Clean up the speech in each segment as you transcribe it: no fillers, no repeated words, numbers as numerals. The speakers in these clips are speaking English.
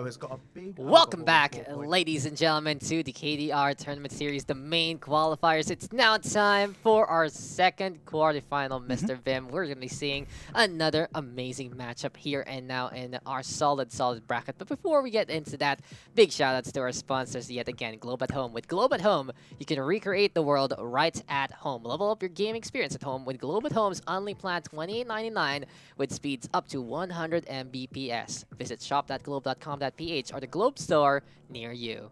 has got a big Welcome alcohol back, score point. ladies and gentlemen, to the KDR Tournament Series, the main qualifiers. It's now time for our second quarterfinal, Mr. Vim. We're going to be seeing another amazing matchup here and now in our solid bracket. But before we get into that, big shout outs to our sponsors yet again, Globe at Home. With Globe at Home, you can recreate the world right at home. Level up your game experience at home with Globe at Home's only plan $28.99 with speeds up to 100 Mbps. Visit shop.globe.com.ph or the Globe Store near you.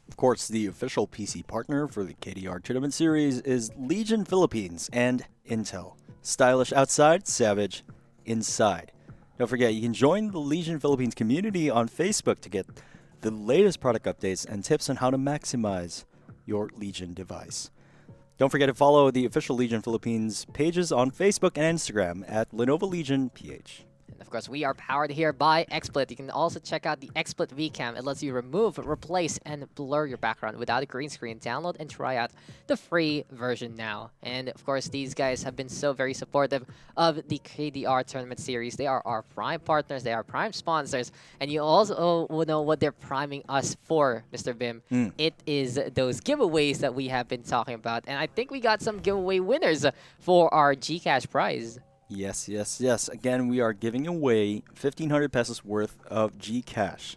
Of course, the official PC partner for the KDR Tournament Series is Legion Philippines and Intel. Stylish outside, savage inside. Don't forget, you can join the Legion Philippines community on Facebook to get the latest product updates and tips on how to maximize your Legion device. Don't forget to follow the official Legion Philippines pages on Facebook and Instagram at Lenovo Legion PH. And of course, we are powered here by XSplit. You can also check out the XSplit VCam. It lets you remove, replace, and blur your background without a green screen. Download and try out the free version now. And of course, these guys have been so very supportive of the KDR Tournament Series. They are our prime partners. They are prime sponsors. And you also will know what they're priming us for, Mr. Vim. It is those giveaways that we have been talking about. And I think we got some giveaway winners for our Gcash prize. Yes. Again, we are giving away 1,500 pesos worth of Gcash.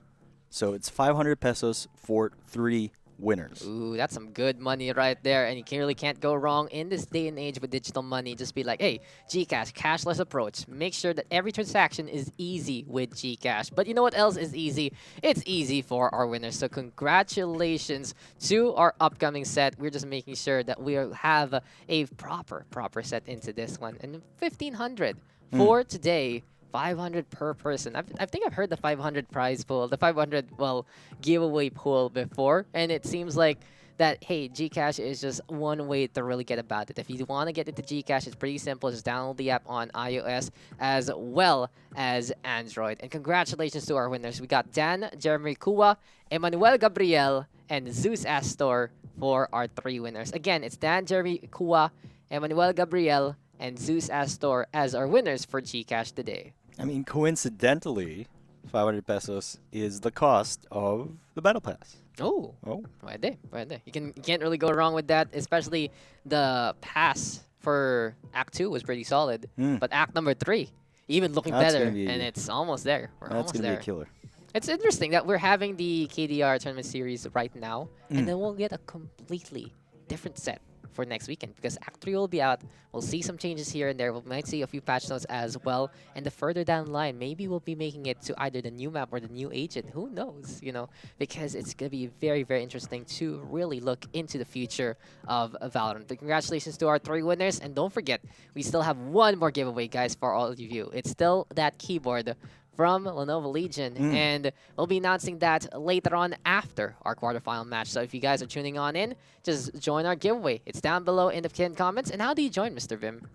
So it's 500 pesos for 3 winners. Ooh, that's some good money right there. And you really can't go wrong in this day and age with digital money. Just be like, hey, Gcash, cashless approach. Make sure that every transaction is easy with Gcash. But you know what else is easy? It's easy for our winners. So congratulations to our upcoming set. We're just making sure that we have a proper set into this one. And 1,500 for today. 500 per person. I think I've heard the 500 prize pool, the 500, well, giveaway pool before, and it seems like that, hey, Gcash is just one way to really get about it. If you want to get into Gcash, it's pretty simple. Just download the app on iOS as well as Android. And congratulations to our winners. We got Dan, Jeremy Kua, Emmanuel Gabriel, and Zeus Astor for our 3 winners. Again, it's Dan, Jeremy Kua, Emmanuel Gabriel, and Zeus Astor as our winners for Gcash today. I mean, coincidentally, 500 pesos is the cost of the Battle Pass. Oh, pwede. You can't really go wrong with that, especially the pass for Act 2 was pretty solid. But Act number 3, even looking better, and it's almost there. We're almost there. That's gonna be a killer. It's interesting that we're having the KDR Tournament Series right now, and then we'll get a completely different set for next weekend because Act 3 will be out. We'll see some changes here and there. We might see a few patch notes as well. And the further down the line, maybe we'll be making it to either the new map or the new agent. Who knows, you know, because it's going to be very, very interesting to really look into the future of Valorant. But congratulations to our 3 winners. And don't forget, we still have one more giveaway, guys, for all of you. It's still that keyboard from Lenovo Legion, and we'll be announcing that later on after our quarterfinal match. So if you guys are tuning on in, just join our giveaway. It's down below in the pinned comments. And how do you join, Mr. Vim?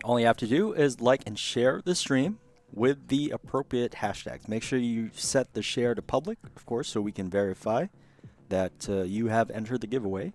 All you have to do is like and share the stream with the appropriate hashtags. Make sure you set the share to public, of course, so we can verify that you have entered the giveaway.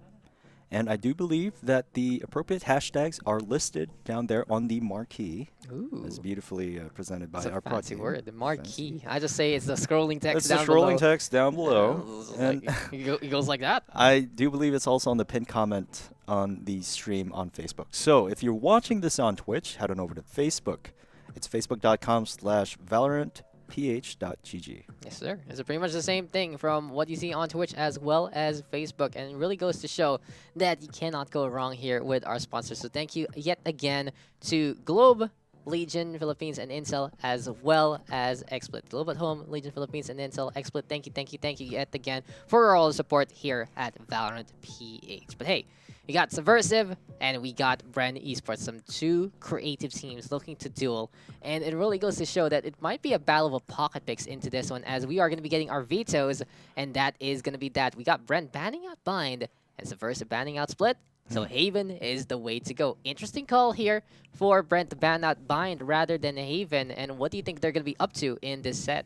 And I do believe that the appropriate hashtags are listed down there on the marquee. Ooh. As beautifully presented by That's our a fancy team. word, the marquee. I just say it's the scrolling text It's down the scrolling below. text down below. And It goes like that. I do believe it's also on the pinned comment on the stream on Facebook. So if you're watching this on Twitch, head on over to Facebook. It's facebook.com/ValorantPH.gg. Yes, sir. It's pretty much the same thing from what you see on Twitch as well as Facebook. And it really goes to show that you cannot go wrong here with our sponsors. So thank you yet again to Globe, Legion Philippines, and Intel, as well as XSplit. Globe at Home, Legion Philippines, and Intel, XSplit. Thank you yet again for all the support here at Valorant PH. But hey, we got Subversive and we got Bren Esports, some 2 creative teams looking to duel. And it really goes to show that it might be a battle of pocket picks into this one, as we are going to be getting our vetoes, and that is going to be that. We got Bren banning out Bind and Subversive banning out Split. So Haven is the way to go. Interesting call here for Brent to ban out Bind rather than Haven. And what do you think they're going to be up to in this set?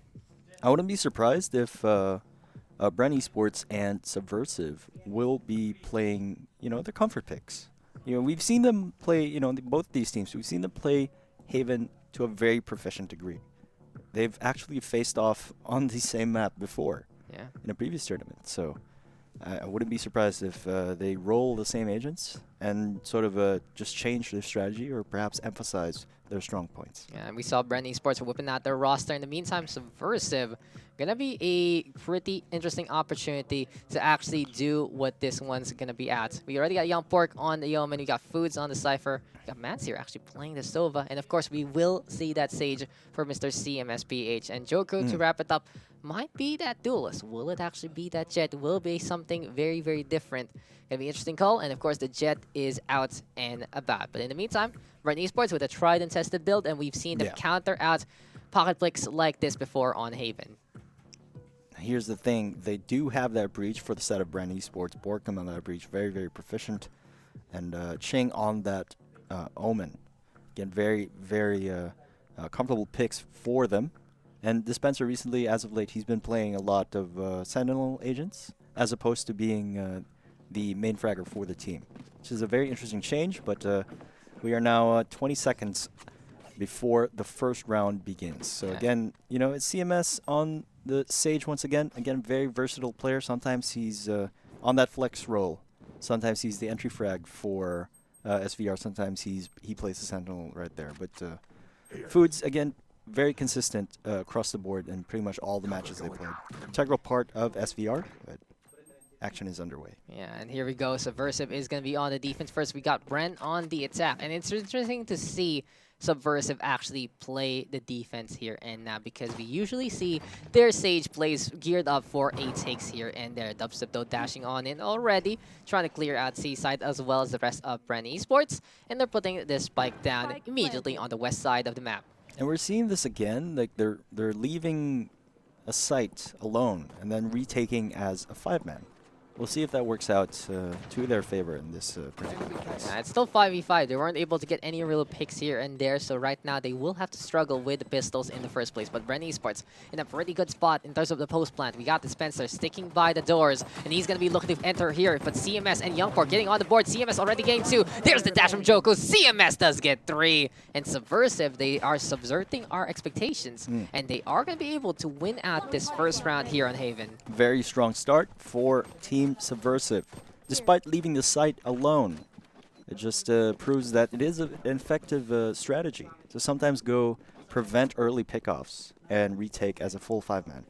I wouldn't be surprised if Bren Esports and Subversive will be playing, you know, their comfort picks. You know, we've seen them play, you know, both these teams. We've seen them play Haven to a very proficient degree. they've actually faced off on the same map before Yeah. in a previous tournament. So I wouldn't be surprised if they roll the same agents and sort of just change their strategy or perhaps emphasize their strong points. Yeah, and we saw Bren Esports whipping out their roster. In the meantime, Subversive gonna be a pretty interesting opportunity to actually do what this one's gonna be at. We already got Young Pork on the Yeoman, we got Foods on the Cypher, we got Mans here actually playing the Sova, and of course we will see that Sage for Mr. CMSPH. And Joko, to wrap it up, might be that duelist. Will it actually be that Jet? Will be something very, very different. Gonna be an interesting call, and of course the Jet is out and about. But in the meantime, Bren Esports with a tried and tested build, and we've seen them counter out pocket flicks like this before on Haven. Here's the thing, they do have that breach for the set of Bren Esports. Borkham on that breach, very, very proficient. And Ching on that Omen. Again, very, very comfortable picks for them. And Dispenser recently, as of late, he's been playing a lot of Sentinel agents, as opposed to being the main fragger for the team. Which is a very interesting change, but we are now 20 seconds before the first round begins. So again, you know, it's CMS on the Sage once again. Again, very versatile player. Sometimes he's on that flex role. Sometimes he's the entry frag for SVR. Sometimes he plays the Sentinel right there. But Foods, again, very consistent across the board in pretty much all the matches they played. Integral part of SVR, but action is underway. Yeah, and here we go. Subversive is going to be on the defense first. We got Bren on the attack. And it's interesting to see Subversive actually play the defense here and now, because we usually see their Sage plays geared up for a takes here and there. Dubstep though dashing on in already, trying to clear out Seaside as well as the rest of Bren Esports. And they're putting this spike down immediately on the west side of the map. And we're seeing this again, like they're leaving a site alone and then retaking as a 5-man. We'll see if that works out to their favor in this particular case. It's still 5v5. They weren't able to get any real picks here and there, so right now they will have to struggle with the pistols in the first place. But Bren Esports in a pretty good spot in terms of the post plant. We got Dispenser sticking by the doors, and he's going to be looking to enter here. But CMS and Youngport getting on the board. CMS already getting 2. There's the dash from Joko. CMS does get 3. And Subversive, they are subverting our expectations, and they are going to be able to win out this first round here on Haven. Very strong start for Team Subversive, despite leaving the site alone. It just proves that it is an effective strategy to sometimes go prevent early pickoffs and retake as a full 5-man.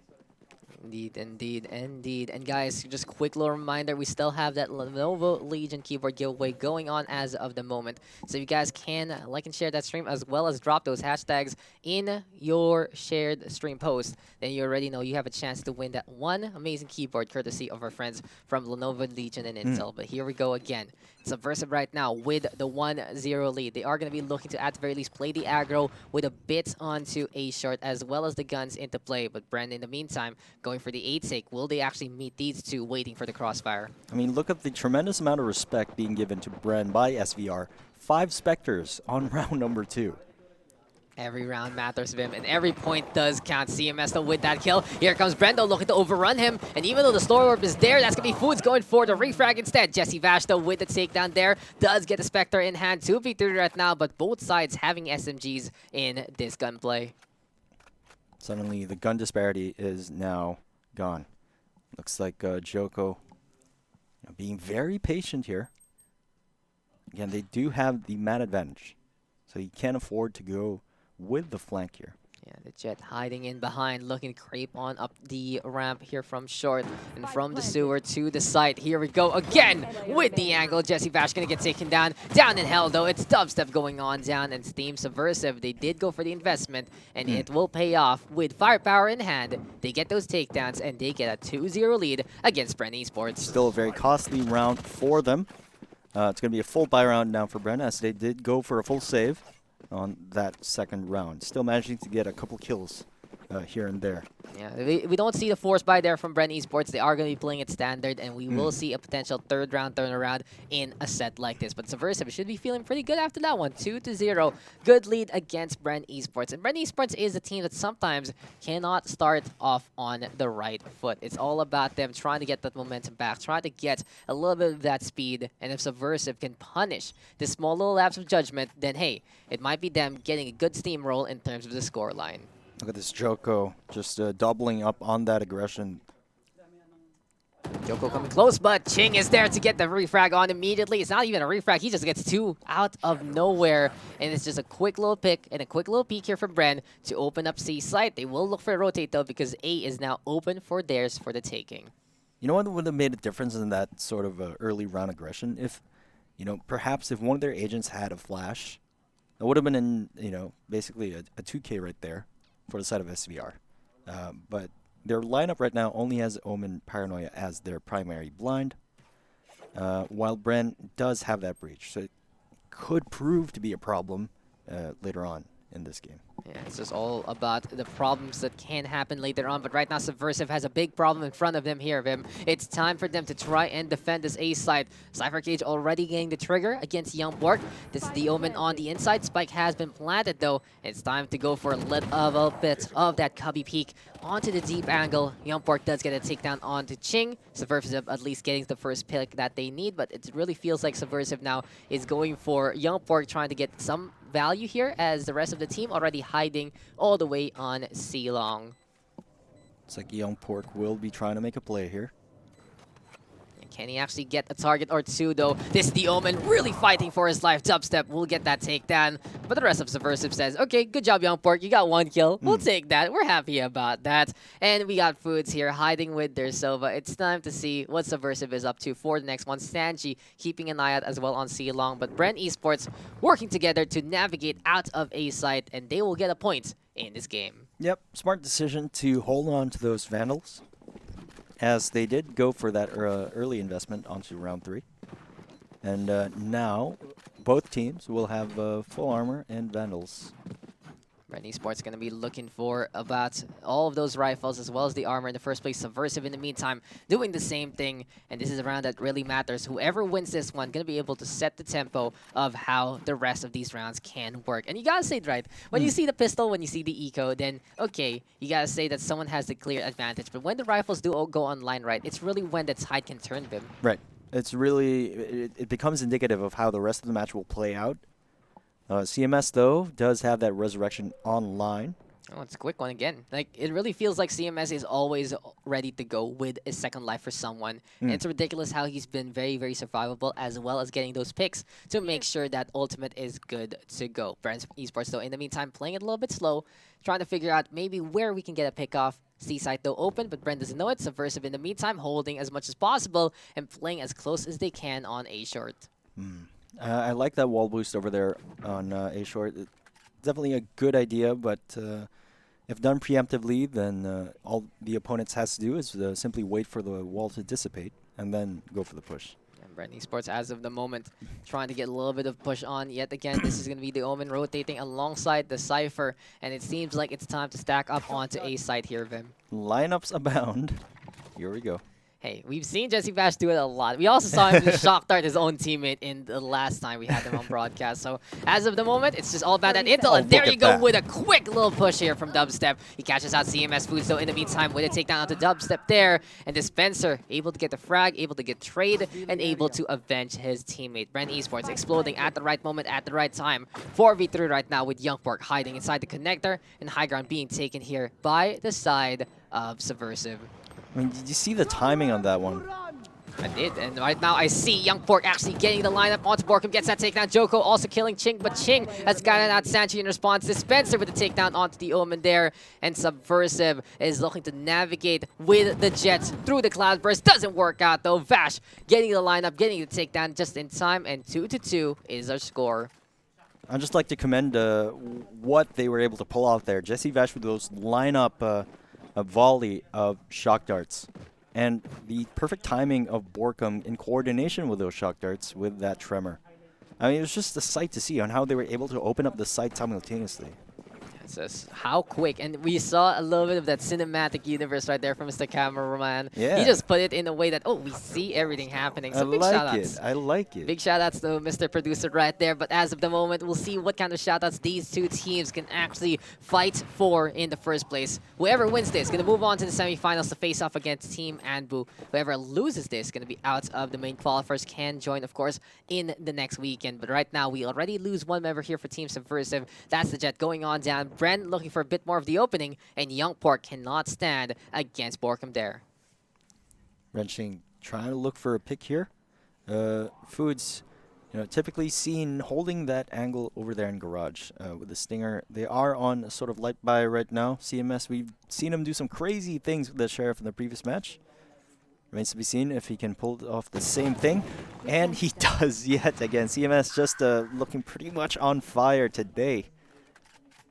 Indeed, indeed, indeed. And guys, just quick little reminder, we still have that Lenovo Legion keyboard giveaway going on as of the moment. So you guys can like and share that stream, as well as drop those hashtags in your shared stream post. Then you already know you have a chance to win that one amazing keyboard courtesy of our friends from Lenovo Legion and Intel. But here we go again. Subversive right now with the 1-0 lead. They are going to be looking to, at the very least, play the aggro with a bit onto A short, as well as the guns into play. But Bren, in the meantime, going for the 8-sake. Will they actually meet these two waiting for the crossfire? I mean, look at the tremendous amount of respect being given to Bren by SVR. 5 Spectres on round number 2. Every round matters, Vim, and every point does count. CMS though with that kill. Here comes Brendo looking to overrun him, and even though the Store Orb is there, that's going to be Foods going for the refrag instead. Jesse Vash though with the takedown there, does get the Spectre in hand. 2v3 right now, but both sides having SMGs in this gunplay. Suddenly, the gun disparity is now gone. Looks like Joko being very patient here. Again, they do have the man advantage, so he can't afford to go with the flank here. Yeah, the Jet hiding in behind, looking to creep on up the ramp here from short and from the sewer to the site. Here we go again with the angle. Jesse Vash gonna get taken down. Down in hell though, it's dubstep going on down, and Team Subversive, they did go for the investment, and it will pay off with firepower in hand. They get those takedowns, and they get a 2-0 lead against Bren Esports. Still a very costly round for them. It's going to be a full buy round now for Bren, as they did go for a full save on that second round. Still managing to get a couple kills here and there. Yeah, we don't see the force buy there from Bren Esports. They are going to be playing it standard, and we will see a potential third round turnaround in a set like this. But Subversive should be feeling pretty good after that one. 2-0. Good lead against Bren Esports. And Bren Esports is a team that sometimes cannot start off on the right foot. It's all about them trying to get that momentum back, trying to get a little bit of that speed. And if Subversive can punish this small little lapse of judgment, then hey, it might be them getting a good steamroll in terms of the scoreline. Look at this Joko just doubling up on that aggression. Joko coming close, but Ching is there to get the refrag on immediately. It's not even a refrag. He just gets 2 out of nowhere. And it's just a quick little pick and a quick little peek here from Bren to open up C site. They will look for a rotate, though, because A is now open for theirs for the taking. You know what would have made a difference in that sort of early round aggression? If, perhaps if one of their agents had a flash, that would have been basically a 2K right there for the side of SVR. But their lineup right now only has Omen Paranoia as their primary blind, while Bren does have that breach. So it could prove to be a problem later on in this game. Yeah, it's just all about the problems that can happen later on. But right now, Subversive has a big problem in front of them here, Vim. It's time for them to try and defend this A side. Cypher Cage already getting the trigger against Young Bork. This is the Omen on the inside. Spike has been planted, though. It's time to go for a little bit of that cubby peek onto the deep angle. Young Bork does get a takedown onto Ching. Subversive at least getting the first pick that they need, but it really feels like Subversive now is going for Young Bork, trying to get some value here, as the rest of the team already hiding all the way on C long. It's like Young Pork will be trying to make a play here. Can he actually get a target or 2, though? This is the Omen really fighting for his life. Dubstep will get that takedown. But the rest of Subversive says, okay, good job, Young Pork. You got 1 kill. We'll take that. We're happy about that. And we got Foods here hiding with their Silva. It's time to see what Subversive is up to for the next one. Sanji keeping an eye out as well on C long. But Bren Esports working together to navigate out of A site, and they will get a point in this game. Yep, smart decision to hold on to those Vandals, as they did go for that early investment onto round 3. And now both teams will have full armor and Vandals. Bren Esports going to be looking for about all of those rifles as well as the armor in the first place. Subversive in the meantime doing the same thing, and this is a round that really matters. Whoever wins this one going to be able to set the tempo of how the rest of these rounds can work. And you gotta say it right. When you see the pistol, when you see the eco, then okay, you gotta say that someone has the clear advantage. But when the rifles do all go online right, it's really when the tide can turn them. Right. It's really, it becomes indicative of how the rest of the match will play out. CMS, though, does have that resurrection online. Oh, it's a quick one again. Like, it really feels like CMS is always ready to go with a second life for someone. And it's ridiculous how he's been very, very survivable, as well as getting those picks to make sure that ultimate is good to go. Bren Esports, though, in the meantime, playing it a little bit slow, trying to figure out maybe where we can get a pick off. C site, though, open, but Bren doesn't know it. Subversive, in the meantime, holding as much as possible and playing as close as they can on A short. I like that wall boost over there on A short. It's definitely a good idea, but if done preemptively, then all the opponents has to do is simply wait for the wall to dissipate and then go for the push. And Bren Esports, as of the moment, trying to get a little bit of push on yet again. This is going to be the Omen rotating alongside the Cypher, and it seems like it's time to stack up onto A site here, Vim. Lineups abound. Here we go. Hey, we've seen Jesse Bash do it a lot. We also saw him shock dart his own teammate in the last time we had him on broadcast. So as of the moment, it's just all about that intel. And there you go with a quick little push here from Dubstep. He catches out CMS Foods, though, in the meantime with a takedown onto Dubstep there. And Dispenser able to get the frag, able to get trade, and able to avenge his teammate. Bren Esports exploding at the right moment, at the right time. 4v3 right now with Youngpork hiding inside the connector, and high ground being taken here by the side of Subversive. I mean, did you see the timing on that one? I did, and right now I see Young Pork actually getting the lineup onto Borkum, gets that takedown. Joko also killing Ching, but Ching has gotten out Sanchi in response. Dispenser with the takedown onto the Omen there, and Subversive is looking to navigate with the Jets through the Cloudburst. Doesn't work out though. Vash getting the lineup, getting the takedown just in time, and 2-2 is our score. I'd just like to commend what they were able to pull off there. Jesse Vash with those lineup a volley of shock darts, and the perfect timing of Borkum in coordination with those shock darts with that tremor. I mean, it was just a sight to see on how they were able to open up the site simultaneously. It's just how quick, and we saw a little bit of that cinematic universe right there from Mr. Cameraman. Yeah. He just put it in a way that, oh, we see everything happening. So big shout-outs. I like it. Big shout-outs to Mr. Producer right there. But as of the moment, we'll see what kind of shout-outs these two teams can actually fight for in the first place. Whoever wins this is going to move on to the semifinals to face off against Team Anbu. Whoever loses this is going to be out of the main qualifiers, can join, of course, in the next weekend. But right now, we already lose one member here for Team Subversive. That's the Jet going on down. Bren looking for a bit more of the opening, and Young Pork cannot stand against Borkum there. Wrenching trying to look for a pick here. Foods, typically seen holding that angle over there in garage with the Stinger. They are on a sort of light buy right now. CMS, we've seen him do some crazy things with the Sheriff in the previous match. Remains to be seen if he can pull off the same thing. And he does yet again. CMS just looking pretty much on fire today.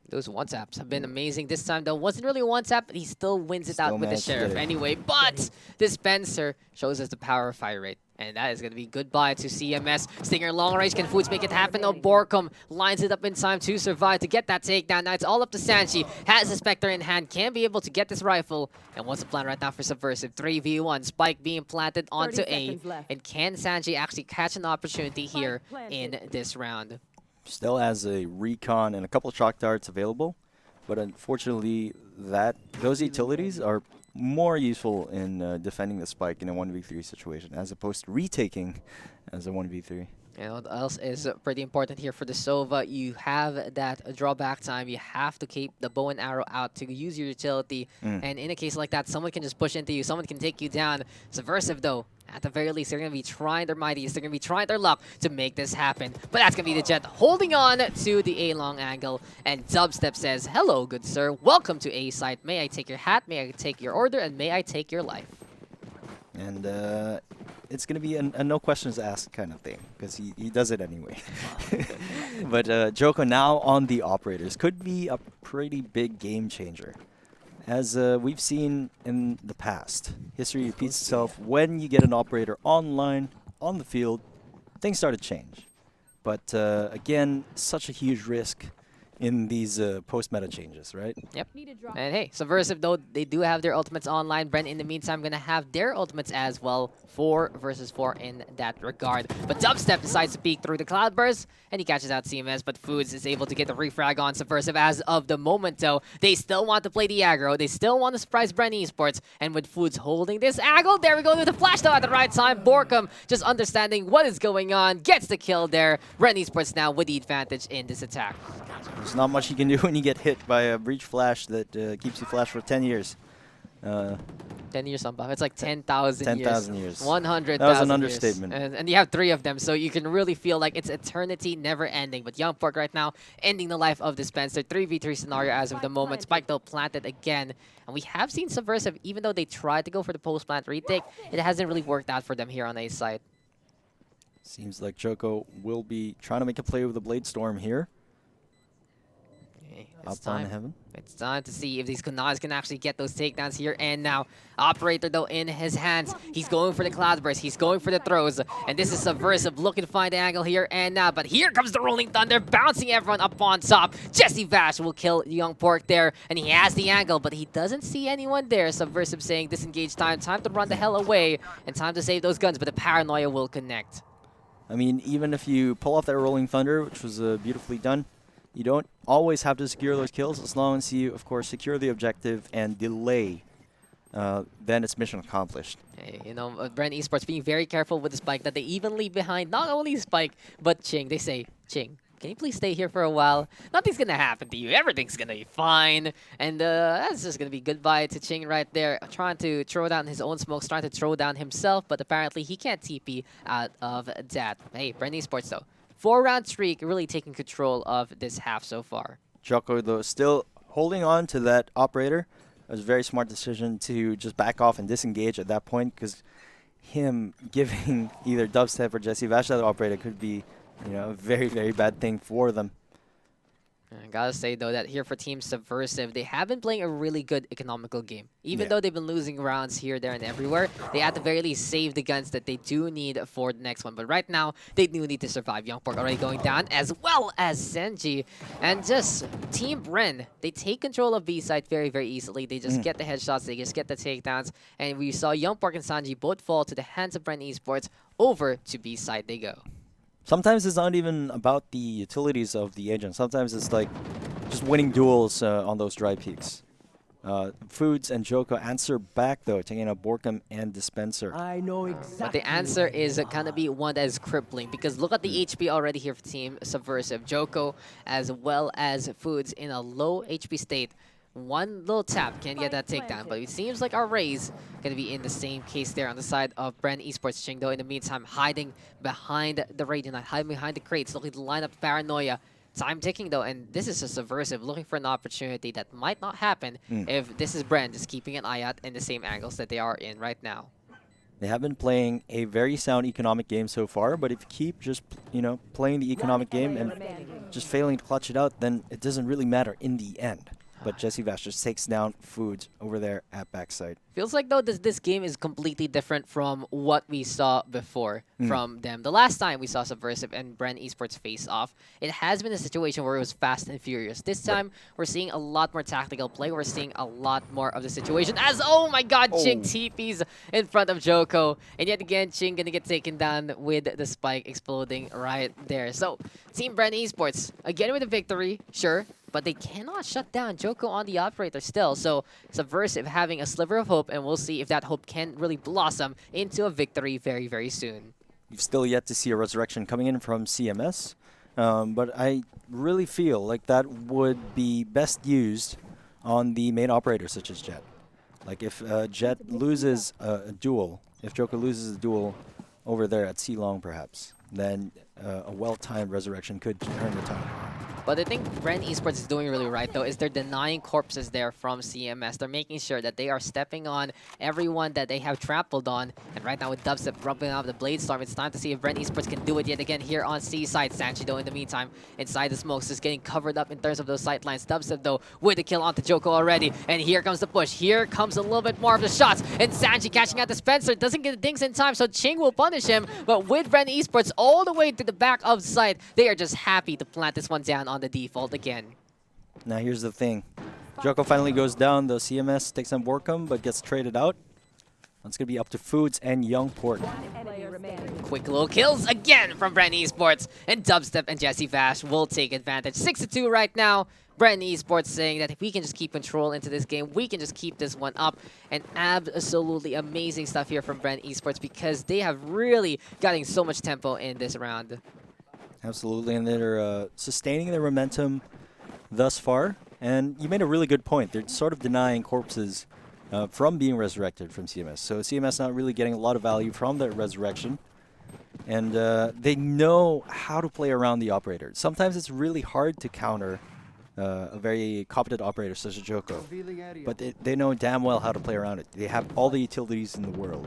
Those one-taps have been amazing. This time, though, wasn't really a one-tap, but he still wins it out with the Sheriff anyway. But Dispenser shows us the power of fire rate. And that is going to be goodbye to CMS. Stinger long range. Can Foods make it happen? No, Borkum lines it up in time to survive to get that takedown. Now it's all up to Sanji. Has the Spectre in hand. Can be able to get this rifle. And what's the plan right now for Subversive? 3v1. Spike being planted onto A. And can Sanji actually catch an opportunity here in this round? Still has a recon and a couple of shock darts available. But unfortunately, those utilities are more useful in defending the spike in a 1v3 situation as opposed to retaking as a 1v3. And what else is pretty important here for the Sova? You have that drawback time. You have to keep the bow and arrow out to use your utility. And in a case like that, someone can just push into you. Someone can take you down. Subversive, though, at the very least, they're going to be trying their mightiest. They're going to be trying their luck to make this happen. But that's going to be the Jet holding on to the A-long angle. And Dubstep says, hello, good sir. Welcome to A site. May I take your hat? May I take your order? And may I take your life? And it's going to be a no questions asked kind of thing, because he does it anyway. But Joko now on the operators could be a pretty big game changer. As we've seen in the past, history repeats itself. When you get an operator online, on the field, things start to change. But again, such a huge risk in these post-meta changes, right? Yep. And hey, Subversive, though, they do have their ultimates online. Bren, in the meantime, going to have their ultimates as well. 4 versus 4 in that regard. But Dubstep decides to peek through the Cloudburst, and he catches out CMS, but Foods is able to get the refrag on Subversive as of the moment, though. They still want to play the aggro. They still want to surprise Bren Esports, and with Foods holding this angle, there we go with the flash, though, at the right time. Borkum, just understanding what is going on, gets the kill there. Bren Esports now with the advantage in this attack. There's not much you can do when you get hit by a breach flash that keeps you flash for 10 years. 10 years on buff. It's like 10,000 years. 10,000 years. 100,000 That was an understatement. And you have 3 of them, so you can really feel like it's eternity never ending. But Young Pork right now ending the life of Dispenser. 3v3 scenario as of the moment. Spike, though, planted again. And we have seen Subversive, even though they tried to go for the post-plant retake, it hasn't really worked out for them here on A side. Seems like Joko will be trying to make a play with the Blade Storm here. It's Up time. on heaven. It's time to see if these Kunais can actually get those takedowns here. And now, Operator, though, in his hands. He's going for the Cloudburst. He's going for the throws. And this is Subversive looking to find the angle here and now. But here comes the Rolling Thunder, bouncing everyone up on top. Jesse Vash will kill Young Pork there. And he has the angle, but he doesn't see anyone there. Subversive saying, disengage time. Time to run the hell away. And time to save those guns. But the Paranoia will connect. I mean, even if you pull off that Rolling Thunder, which was beautifully done, you don't always have to secure those kills. As long as you, of course, secure the objective and delay, then it's mission accomplished. Hey, Bren Esports being very careful with the Spike that they even leave behind not only Spike, but Ching. They say, Ching, can you please stay here for a while? Nothing's going to happen to you. Everything's going to be fine. And that's just going to be goodbye to Ching right there. Trying to throw down his own smokes, trying to throw down himself, but apparently he can't TP out of that. Hey, Bren Esports, though. 4-round streak, really taking control of this half so far. Joko, though, still holding on to that operator. It was a very smart decision to just back off and disengage at that point, because him giving either Dubstep or Jesse Vash that operator could be, a very, very bad thing for them. I gotta say, though, that here for Team Subversive, they have been playing a really good economical game. Even though they've been losing rounds here, there, and everywhere, they at the very least save the guns that they do need for the next one. But right now, they do need to survive. Young Pork already going down, as well as Senji. And just Team Bren, they take control of B side very, very easily. They just get the headshots, they just get the takedowns. And we saw Young Pork and Sanji both fall to the hands of Bren Esports. Over to B side they go. Sometimes it's not even about the utilities of the agent. Sometimes it's like just winning duels on those dry peaks. Foods and Joko answer back, though, taking out Borkum and Dispenser. I know exactly. But the answer is going to be one that is crippling because look at the HP already here for Team Subversive. Joko as well as Foods in a low HP state. One little tap can get that takedown, but it seems like our Rays going to be in the same case there on the side of Bren Esports. Chingdo in the meantime hiding behind the Radiant, hiding behind the crates, looking to line up Paranoia. Time ticking though, and this is a Subversive looking for an opportunity that might not happen if this is Bren just keeping an eye out in the same angles that they are in right now. They have been playing a very sound economic game so far, but if you keep just, playing the economic game and just failing to clutch it out, then it doesn't really matter in the end. But Jesse Vash just takes down Foods over there at backside. Feels like, though, this game is completely different from what we saw before from them. The last time we saw Subversive and Bren Esports face off, it has been a situation where it was fast and furious. This time, we're seeing a lot more tactical play. We're seeing a lot more of the situation as, oh my god, Ching TPs in front of Joko. And yet again, Ching gonna get taken down with the spike exploding right there. So, Team Bren Esports, again with a victory, sure. But they cannot shut down Joko on the operator still. So Subversive having a sliver of hope, and we'll see if that hope can really blossom into a victory very, very soon. You've still yet to see a resurrection coming in from CMS, but I really feel like that would be best used on the main operator such as Jet. Like if Jet loses a duel, if Joko loses a duel over there at C-Long perhaps, then a well-timed resurrection could turn the tide. But I think Bren Esports is doing really right, though, is they're denying corpses there from CMS. They're making sure that they are stepping on everyone that they have trampled on. And right now with Dubstep rubbing out the Blade Storm, it's time to see if Bren Esports can do it yet again here on C side. Sanchi, though, in the meantime, inside the smokes, just getting covered up in terms of those sight lines. Dubstep, though, with the kill onto Joko already. And here comes the push. Here comes a little bit more of the shots. And Sanchi catching out Dispenser. Doesn't get the dings in time, so Ching will punish him. But with Bren Esports all the way to the back of the site, they are just happy to plant this one down on the default again. Now here's the thing. Joko finally goes down. The CMS takes on Borkum, but gets traded out. It's going to be up to Foods and Young Pork. Quick little kills again from Bren Esports. And Dubstep and Jesse Vash will take advantage. 6-2 right now. Bren Esports saying that if we can just keep control into this game, we can just keep this one up. And absolutely amazing stuff here from Bren Esports because they have really gotten so much tempo in this round. Absolutely, and they're sustaining their momentum thus far. And you made a really good point. They're sort of denying corpses from being resurrected from CMS. So CMS not really getting a lot of value from that resurrection. And they know how to play around the operator. Sometimes it's really hard to counter a very competent operator such as Joko. But they know damn well how to play around it. They have all the utilities in the world.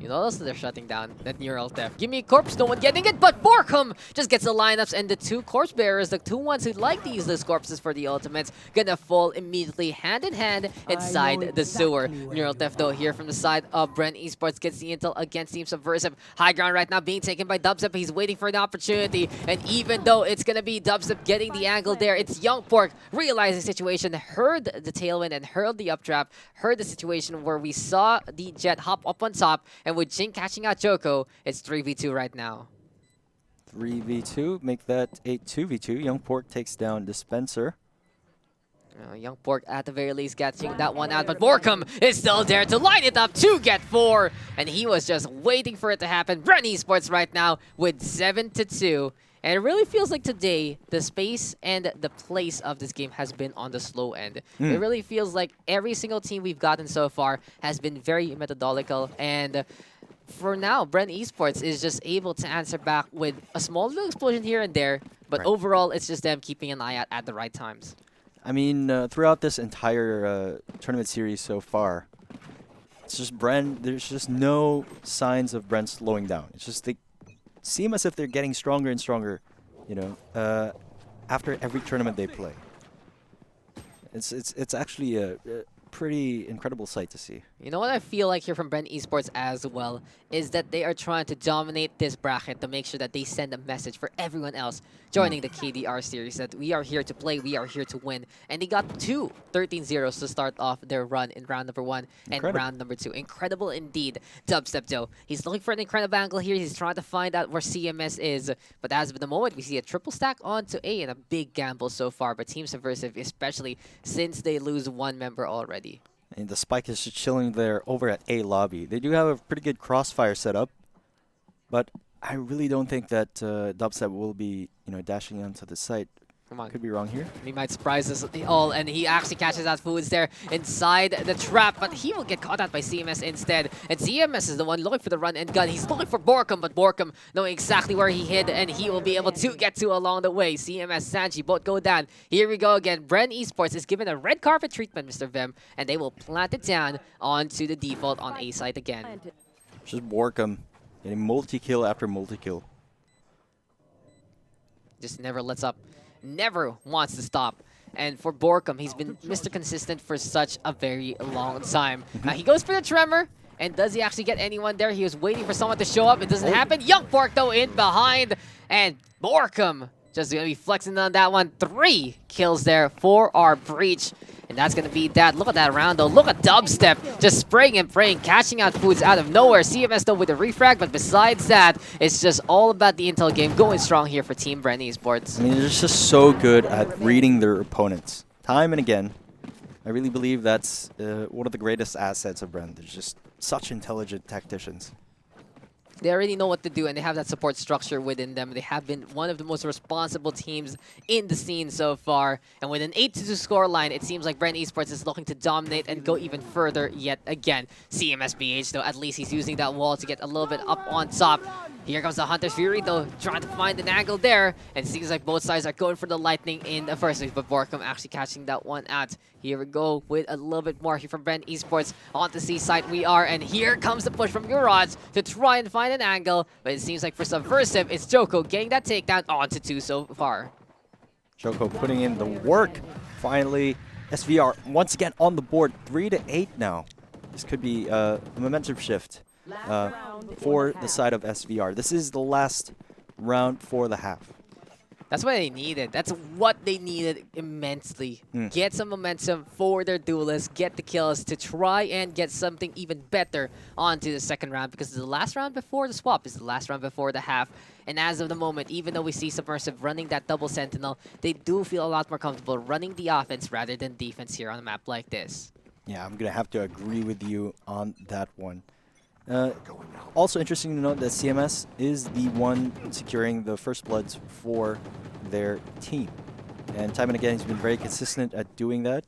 You notice that they're shutting down that neural theft. Give me a corpse, no one getting it, but Borkum just gets the lineups, and the two corpse bearers, the two ones who like to use those corpses for the ultimates, gonna fall immediately hand in hand inside the sewer. Neural theft, though, here from the side of Bren Esports gets the intel against Team Subversive. High ground right now being taken by Dubstep. He's waiting for an opportunity, and even though it's gonna be Dubstep getting the angle there, it's Young Pork realizing the situation, heard the tailwind and heard the uptrap, heard the situation where we saw the Jet hop up on top, and with Jing catching out Joko, it's 3v2 right now. 3v2, make that a 2v2. Young Pork takes down Dispenser. Young Pork at the very least getting that one out, but Borkum is still there to line it up to get 4, and he was just waiting for it to happen. Bren Esports right now with 7-2. And it really feels like today, the space and the place of this game has been on the slow end. It really feels like every single team we've gotten so far has been very methodological. And for now, Bren Esports is just able to answer back with a small little explosion here and there. But overall, it's just them keeping an eye out at the right times. I mean, throughout this entire tournament series so far, it's just Bren. There's just no signs of Bren slowing down. It's just they seem as if they're getting stronger and stronger, after every tournament they play. It's actually a pretty incredible sight to see. You know what I feel like here from Bren Esports as well is that they are trying to dominate this bracket to make sure that they send a message for everyone else joining the KDR series that we are here to play, we are here to win. And they got two 13-0s to start off their run in round number 1 and Incredible. round number 2. Incredible indeed. Dubstep though, he's looking for an incredible angle here. He's trying to find out where CMS is. But as of the moment, we see a triple stack onto A and a big gamble so far. But Team Subversive, especially since they lose one member already. And the Spike is just chilling there over at A lobby. They do have a pretty good crossfire setup, but I really don't think that Dubstep will be, dashing onto the site. Come on. Could be wrong here. He might surprise us all, and he actually catches out Foods there inside the trap, but he will get caught out by CMS instead. And CMS is the one looking for the run and gun. He's looking for Borkum, but Borkum knowing exactly where he hid, and he will be able to get to along the way. CMS, Sanji both go down. Here we go again. Bren Esports is given a red carpet treatment, Mr. Vim, and they will plant it down onto the default on A site again. Just Borkum getting multi-kill after multi-kill. Just never lets up. Never wants to stop. And for Borkum, he's been Mr. Consistent for such a very long time. He goes for the Tremor, and does he actually get anyone there? He was waiting for someone to show up. It doesn't happen. Young Pork, though, in behind. And Borkum just going to be flexing on that one. 3 kills there for our Breach. And that's going to be that. Look at that round, though. Look at Dubstep just spraying and praying, catching out Foods out of nowhere. CMS, though, with the refrag. But besides that, it's just all about the intel game going strong here for Team Bren Esports. I mean, they're just so good at reading their opponents. Time and again. I really believe that's one of the greatest assets of Bren. They're just such intelligent tacticians. They already know what to do, and they have that support structure within them. They have been one of the most responsible teams in the scene so far. And with an 8-2 scoreline, it seems like Bren Esports is looking to dominate and go even further yet again. CMSBH, though, at least he's using that wall to get a little bit up on top. Here comes the Hunter's Fury, though, trying to find an angle there. And it seems like both sides are going for the lightning in the first place, but Borkum actually catching that one out. Here we go with a little bit more here from Bren Esports. On the C side we are, and here comes the push from Uraj to try and find an angle. But it seems like for Subversive, it's Joko getting that takedown onto 2 so far. Joko putting in the work. Finally, SVR once again on the board. 3-8 now. This could be a momentum shift for the side of SVR. This is the last round for the half. That's what they needed. That's what they needed immensely. Get some momentum for their duelists, get the kills to try and get something even better onto the second round, because it's the last round before the swap, it's the last round before the half. And as of the moment, even though we see Subversive running that double sentinel, they do feel a lot more comfortable running the offense rather than defense here on a map like this. Yeah, I'm going to have to agree with you on that one. Also interesting to note that CMS is the one securing the first bloods for their team. And time and again, he's been very consistent at doing that,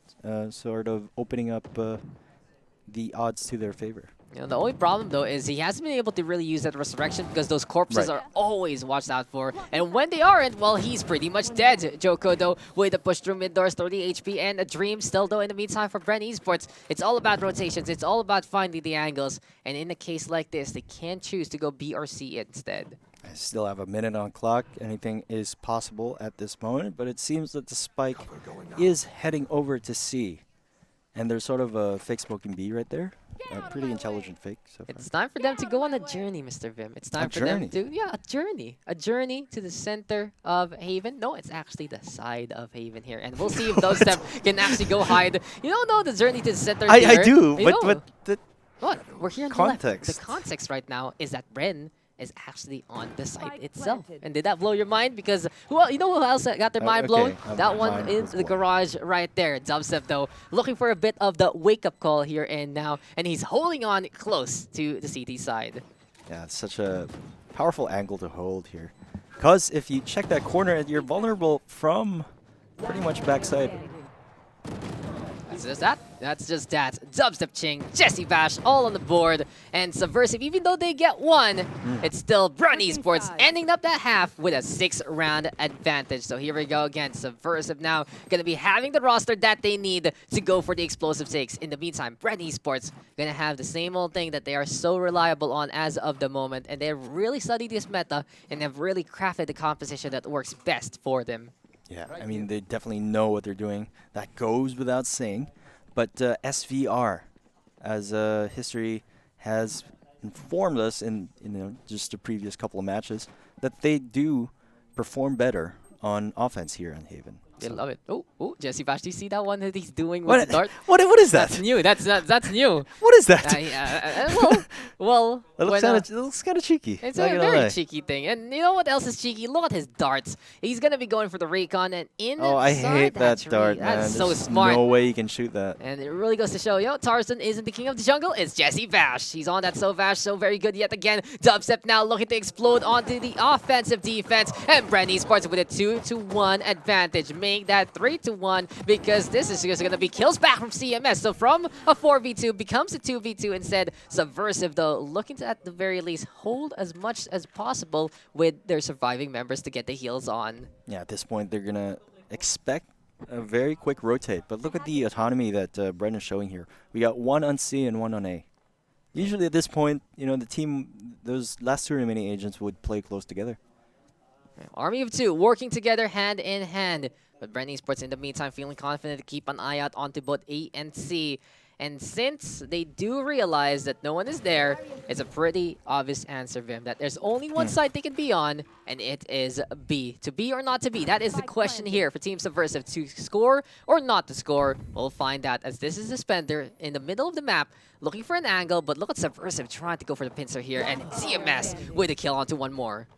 sort of opening up the odds to their favor. You know, the only problem, though, is he hasn't been able to really use that resurrection because those corpses are always watched out for. And when they aren't, well, he's pretty much dead. Joko, though, with a push through mid doors, 30 HP, and a dream still, though, in the meantime for Bren Esports. It's all about rotations. It's all about finding the angles. And in a case like this, they can choose to go B or C instead. I still have a minute on clock. Anything is possible at this moment, but it seems that the Spike is heading over to C. And there's sort of a fake smoking B right there. A pretty intelligent fake so far. It's time for them to go on a journey, Mr. Vim. It's time for them to, a journey. A journey to the center of Haven. No, it's actually the side of Haven here. And we'll see if those them can actually go hide. You don't know the journey to the center here. I do, but the what? We're here in context. The left. The context right now is that Bren is actually on the site itself. And did that blow your mind? Because, well, you know who else got their mind blown? That one is the garage right there. Dubstep, though, looking for a bit of the wake-up call here and now. And he's holding on close to the CT side. Yeah, it's such a powerful angle to hold here. Because if you check that corner, you're vulnerable from pretty much backside. That's just that. That's just that. Dubstep Ching, Jesse Bash, all on the board. And Subversive, even though they get one, it's still Bren Esports ending up that half with a 6-round advantage. So here we go again. Subversive now going to be having the roster that they need to go for the explosive takes. In the meantime, Bren Esports going to have the same old thing that they are so reliable on as of the moment. And they've really studied this meta and have really crafted the composition that works best for them. Yeah, I mean, they definitely know what they're doing. That goes without saying. But SVR, as history has informed us in just the previous couple of matches, that they do perform better on offense here in Haven. They So- love it. Oh, Jesse Vash, do you see that one that he's doing with the dart? What is that? That's new. That's new. What is that? Well, It looks kind of cheeky. it's not a gonna very lie. cheeky thing. And you know what else is cheeky? Look at his darts. He's going to be going for the recon and in. Oh, I hate that dart, man. That's so There's smart. no way you can shoot that. And it really goes to show, Tarzan isn't the king of the jungle. It's Jesse Vash. He's on that so Vash, so very good yet again. Dubstep now looking to explode onto the offensive defense. And Bren Esports with a 2-1 advantage. Make that 3-1 because this is just going to be kills back from CMS. So from a 4v2 becomes a 2v2 instead. Subversive, though, looking to at the very least hold as much as possible with their surviving members to get the heals on. Yeah, at this point, they're going to expect a very quick rotate. But look at the autonomy that Bren is showing here. We got one on C and one on A. Usually at this point, the team, those last two remaining agents would play close together. Army of two working together hand in hand. But Bren Esports in the meantime feeling confident to keep an eye out onto both A and C. And since they do realize that no one is there, it's a pretty obvious answer, Vim, that there's only one side they can be on, and it is B. To be or not to be? That is the question here for Team Subversive. To score or not to score? We'll find out, as this is a Spender in the middle of the map looking for an angle, but look at Subversive trying to go for the pincer here, and CMS with a kill onto one more.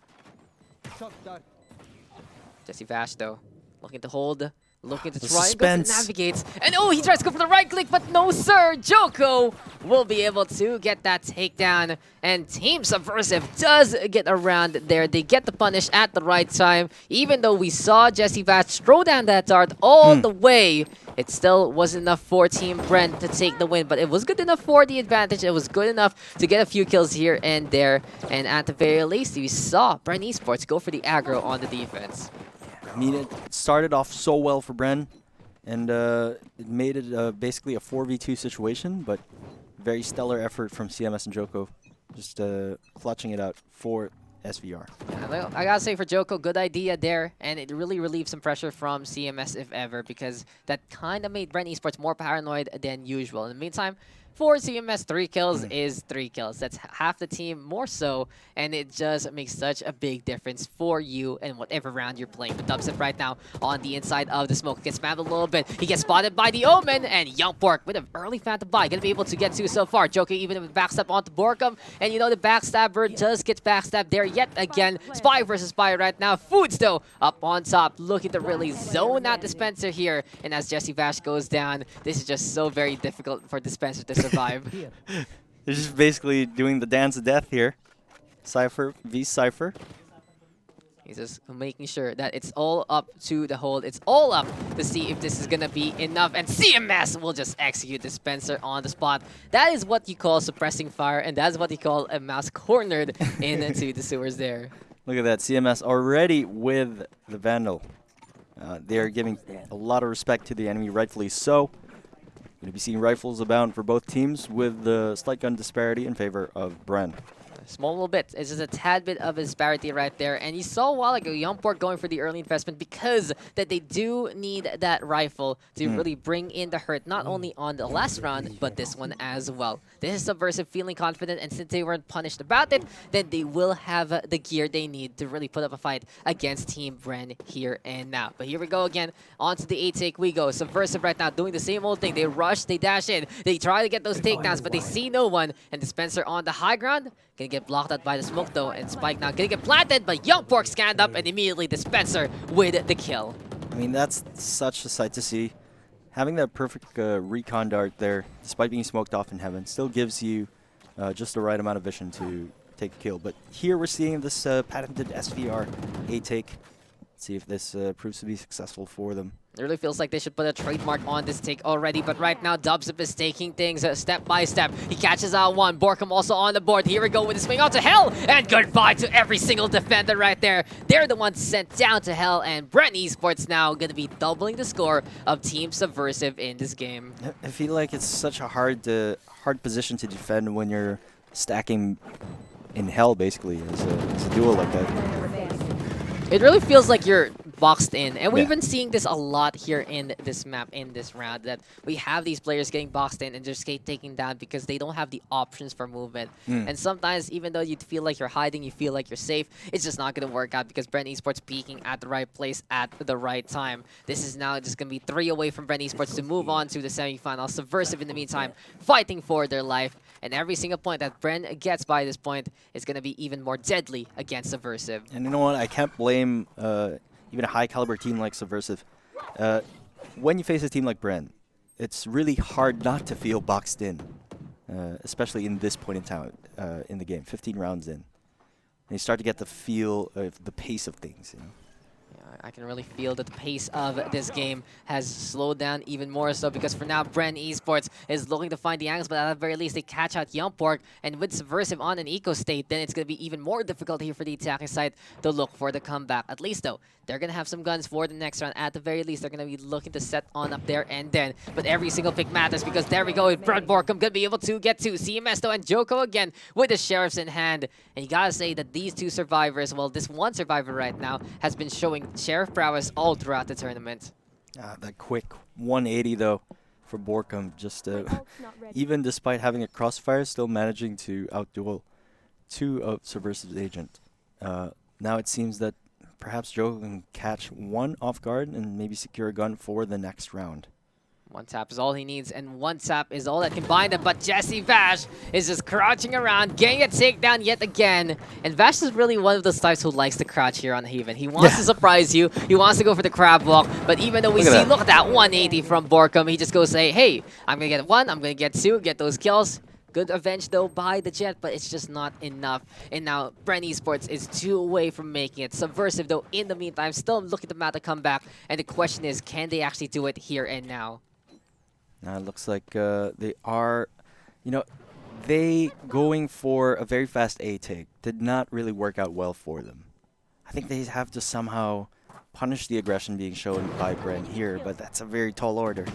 Jesse Vash, though, looking to hold, looking to The try suspense. and navigates. And he tries to go for the right click, but no, sir. Joko will be able to get that takedown. And Team Subversive does get around there. They get the punish at the right time. Even though we saw Jesse Vash throw down that dart all the way, it still wasn't enough for Team Bren to take the win. But it was good enough for the advantage. It was good enough to get a few kills here and there. And at the very least, we saw Bren Esports go for the aggro on the defense. I mean, it started off so well for Bren, and it made it basically a 4v2 situation, but very stellar effort from CMS and Joko, just clutching it out for SVR. Yeah, I gotta say for Joko, good idea there, and it really relieved some pressure from CMS if ever, because that kind of made Bren Esports more paranoid than usual. In the meantime, for CMS, 3 kills is 3 kills. That's half the team more so, and it just makes such a big difference for you and whatever round you're playing. But Dubstep right now on the inside of the smoke gets spammed a little bit. He gets spotted by the Omen, and Young Pork with an early Phantom Buy. Gonna be able to get to so far. Joking even with backstab onto Borkum, and the backstabber just gets backstabbed there yet again. Spy versus Spy right now. Foods, though, up on top, looking to really zone out Dispenser here. And as Jesse Vash goes down, this is just so very difficult for Dispenser to survive. They're just basically doing the dance of death here. Cypher v Cypher. He's just making sure that it's all up to the hold. It's all up to see if this is going to be enough. And CMS will just execute Dispenser on the spot. That is what you call suppressing fire, and that's what you call a mouse cornered into the sewers there. Look at that, CMS already with the Vandal. They're giving a lot of respect to the enemy, rightfully so. Going to be seeing rifles abound for both teams with the slight gun disparity in favor of Bren. Small little bit. It's just a tad bit of a disparity right there. And you saw a while ago, Youngport going for the early investment because that they do need that rifle to really bring in the hurt, not only on the last round, but this one as well. This is Subversive feeling confident, and since they weren't punished about it, then they will have the gear they need to really put up a fight against Team Bren here and now. But here we go again. Onto the 8-take we go. Subversive right now doing the same old thing. They rush, they dash in, they try to get those takedowns, but they see no one. And Dispenser on the high ground, gonna get blocked out by the smoke though, and Spike now gonna get planted, but Young Pork scanned up and immediately Dispenser with the kill. I mean, that's such a sight to see. Having that perfect recon dart there, despite being smoked off in heaven, still gives you just the right amount of vision to take a kill. But here we're seeing this patented SVR 8-take. Let's see if this proves to be successful for them. It really feels like they should put a trademark on this take already, but right now Dubstep is taking things step by step. He catches out one. Borkum also on the board. Here we go with the swing out to hell, and goodbye to every single defender right there. They're the ones sent down to hell, and Bren Esports now going to be doubling the score of Team Subversive in this game. I feel like it's such a hard position to defend when you're stacking in hell, basically, as a duo like that. It really feels like you're boxed in. And we've Yeah. been seeing this a lot here in this map, in this round, that we have these players getting boxed in and just get taken down because they don't have the options for movement. And sometimes, even though you feel like you're hiding, you feel like you're safe, it's just not going to work out because Bren Esports peaking at the right place at the right time. This is now just going to be 3 away from Bren Esports to move on to the semifinals. Subversive, in the meantime, fighting for their life. And every single point that Bren gets by this point is going to be even more deadly against Subversive. And you know what? I can't blame even a high-caliber team like Subversive. When you face a team like Bren, it's really hard not to feel boxed in, especially in this point in time in the game, 15 rounds in. And you start to get the feel of the pace of things. You know? I can really feel that the pace of this game has slowed down even more so because for now, Bren Esports is looking to find the angles, but at the very least, they catch out Youngpork, and with Subversive on an eco state, then it's going to be even more difficult here for the attacking side to look for the comeback. At least, though, they're going to have some guns for the next round. At the very least, they're going to be looking to set on up there and then. But every single pick matters because there we go. Brad Borkham going to be able to get to CMS, though, and Joko again with the Sheriffs in hand. And you got to say that these two survivors, well, this one survivor right now has been showing Sheriff prowess all throughout the tournament. That quick 180, though, for Borkham. Just even despite having a crossfire, still managing to outduel 2 of Subversive's agent. Now it seems that perhaps Joe can catch 1 off guard and maybe secure a gun for the next round. 1 tap is all he needs, and 1 tap is all that can bind him. But Jesse Vash is just crouching around, getting a takedown yet again. And Vash is really one of those types who likes to crouch here on Haven. He wants to surprise you. He wants to go for the crab walk. But even though look at that 180 from Borkham, he just goes say, hey, I'm going to get 1, I'm going to get 2, get those kills. Good avenge, though, by the Jet, but it's just not enough. And now, Bren Esports is 2 away from making it. Subversive, though, in the meantime, still looking to mount a comeback. And the question is, can they actually do it here and now? Now it looks like they are, they going for a very fast A take did not really work out well for them. I think they have to somehow punish the aggression being shown by Bren here, but that's a very tall order.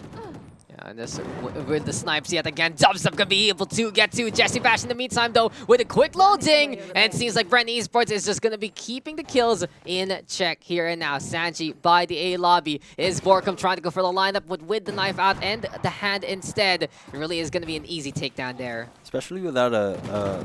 And this with the snipes yet again, Dubstep gonna be able to get to Jesse Bash in the meantime, though, with a quick loading. And it seems like Bren Esports is just gonna be keeping the kills in check here and now. Sanji by the A lobby. Is Borkham trying to go for the lineup with the knife out and the hand instead? It really is gonna be an easy takedown there. Especially without a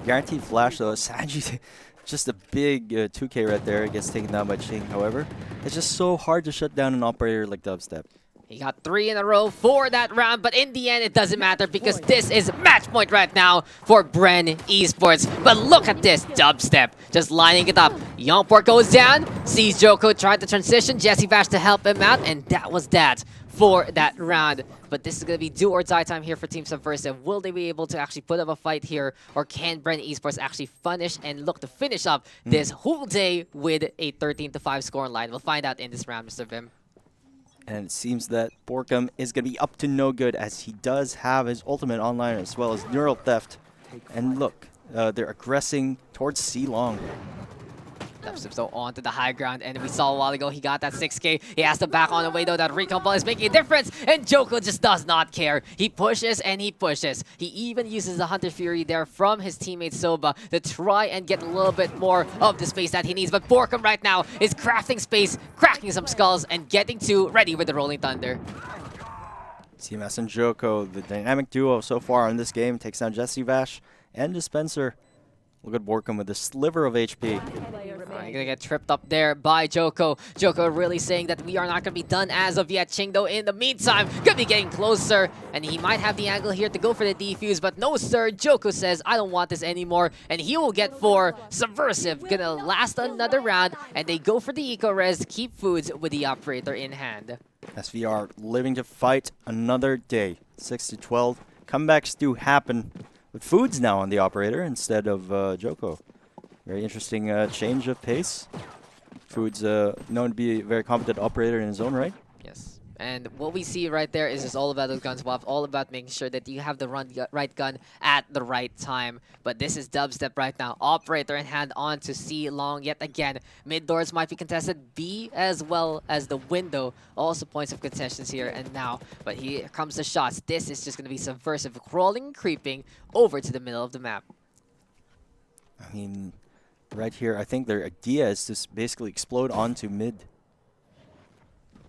guaranteed flash, though. Sanji, just a big 2K right there, gets taken down by Ching. However, it's just so hard to shut down an operator like Dubstep. He got 3 in a row for that round, but in the end, it doesn't matter because this is match point right now for Bren Esports. But look at this, Dubstep just lining it up. Youngport goes down, sees Joko, tried to transition, Jesse Vash to help him out, and that was that for that round. But this is going to be do or die time here for Team Subversive. Will they be able to actually put up a fight here, or can Bren Esports actually finish and look to finish up this whole day with a 13-5 scoring line? We'll find out in this round, Mr. Vim. And it seems that Borkham is going to be up to no good as he does have his ultimate online as well as Neural Theft. And look, they're aggressing towards C-Long. Dubstep's though onto the high ground, and we saw a while ago he got that 6K. He has to back on the way though. That recon ball is making a difference, and Joko just does not care. He pushes and he pushes. He even uses the Hunter Fury there from his teammate Soba to try and get a little bit more of the space that he needs. But Borkham right now is crafting space, cracking some skulls, and getting to ready with the Rolling Thunder. CMS and Joko, the dynamic duo so far in this game, takes down Jesse Vash and Dispenser. Look at Borkham with a sliver of HP. You're gonna get tripped up there by Joko. Joko really saying that we are not gonna be done as of yet. Ching, though, in the meantime, gonna be getting closer, and he might have the angle here to go for the defuse, but no, sir. Joko says, I don't want this anymore, and he will get 4. Subversive gonna last another round, and they go for the eco-res, keep foods with the operator in hand. SVR living to fight another day. 6-12. Comebacks do happen. With Foods now on the operator instead of Joko. Very interesting change of pace. Foods known to be a very competent operator in his own right. Yes. And what we see right there is just all about those gun swaps, all about making sure that you have the right gun at the right time. But this is Dubstep right now. Operator in hand on to C long yet again. Mid doors might be contested. B as well as the window. Also points of contentions here and now. But here comes the shots. This is just going to be Subversive crawling and creeping over to the middle of the map. I mean, right here, I think their idea is to basically explode onto mid.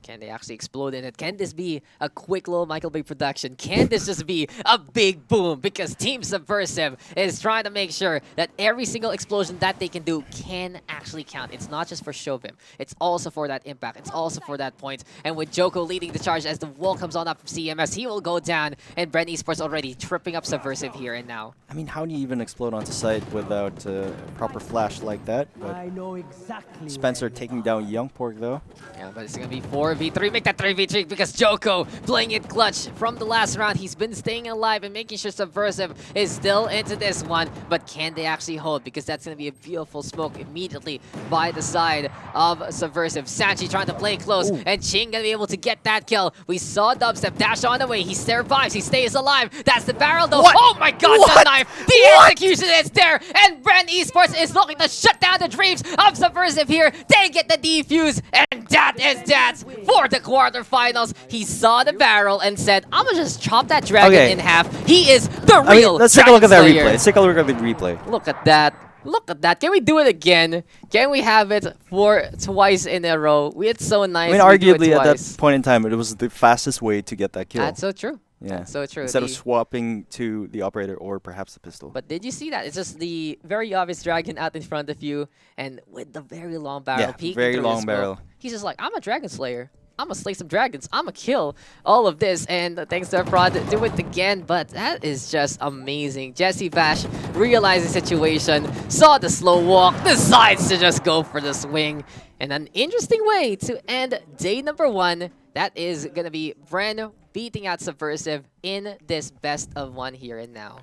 Can they actually explode in it? Can this be a quick little Michael Bay production? Can this just be a big boom? Because Team Subversive is trying to make sure that every single explosion that they can do can actually count. It's not just for show Vim. It's also for that impact. It's also for that point. And with Joko leading the charge as the wall comes on up from CMS, he will go down. And Bren Esports already tripping up Subversive here and now. I mean, how do you even explode onto site without a proper flash like that? But I know exactly. Spencer taking down Young Pork, though. Yeah, but it's going to be 4v3. Make that 3v3 because Joko playing it clutch from the last round. He's been staying alive and making sure Subversive is still into this one. But can they actually hold? Because that's going to be a beautiful smoke immediately by the side of Subversive. Sanchi trying to play close. Ooh. And Ching going to be able to get that kill. We saw Dubstep dash on the way. He survives. He stays alive. That's the barrel though. What? Oh my god, What? the knife. The execution is there. And Bren Esports is looking to shut down the dreams of Subversive here. They get the defuse. And that is that for the quarterfinals. He saw the barrel and said, I'm gonna just chop that dragon Okay. in half. He is the I real mean, let's take a look at that Dragon replay. Slayer. Let's take a look at the replay. Look at that. Look at that. Can we do it again? Can we have it for twice in a row? It's so nice. I mean, we do it arguably at that twice. point in time, it was the fastest way to get that kill. That's so true. Yeah. That's so true. Instead of The- swapping to the operator or perhaps the pistol. But did you see that? It's just the very obvious dragon out in front of you, and with the very long barrel Yeah, peeking very through long his smoke. barrel. He's just like, I'm a dragon slayer. I'm gonna slay some dragons. I'm gonna kill all of this. And thanks to Prod, do it again. But that is just amazing. Jesse Bash realized the situation, saw the slow walk, decides to just go for the swing. And an interesting way to end day number 1. That is gonna be Bren beating out Subversive in this best of 1 here and now.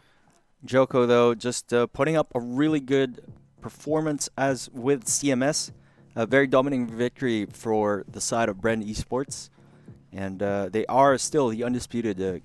Joko, though, just putting up a really good performance as with CMS. A very dominating victory for the side of Bren Esports. And they are still the undisputed,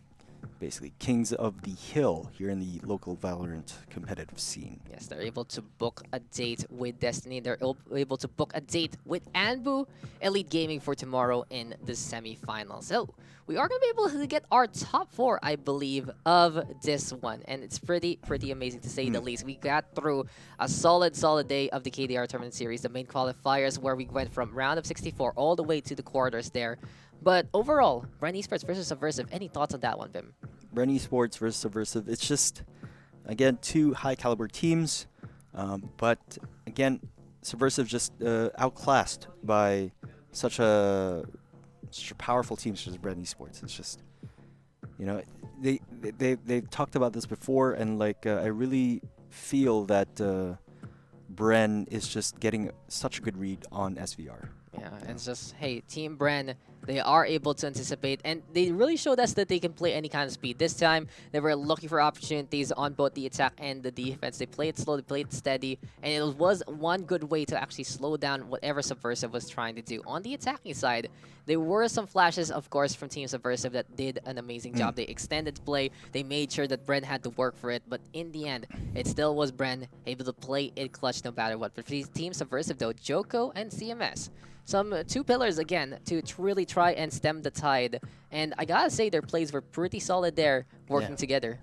basically, kings of the hill here in the local Valorant competitive scene. Yes, they're able to book a date with Destiny. They're able to book a date with Anbu Elite Gaming for tomorrow in the semifinals. So we are going to be able to get our top 4, I believe, of this one. And it's pretty amazing to say the least. We got through a solid day of the KDR Tournament Series, the main qualifiers, where we went from round of 64 all the way to the quarters there. But overall, Bren Esports versus Subversive, any thoughts on that one, Vim? Bren Esports versus Subversive, it's just, again, 2 high-caliber teams. But, again, Subversive just outclassed by such a powerful team such as Bren Esports. It's just, you know, they've talked about this before, and, like, I really feel that Bren is just getting such a good read on SVR. Yeah, and it's just, hey, Team Bren, they are able to anticipate, and they really showed us that they can play any kind of speed. This time, they were looking for opportunities on both the attack and the defense. They played slow, they played steady, and it was one good way to actually slow down whatever Subversive was trying to do. On the attacking side, there were some flashes, of course, from Team Subversive that did an amazing job. They extended play, they made sure that Bren had to work for it, but in the end, it still was Bren able to play it clutch no matter what. But for Team Subversive, though, Joko and CMS, some 2 pillars again to really try and stem the tide, and I gotta say their plays were pretty solid there, working together.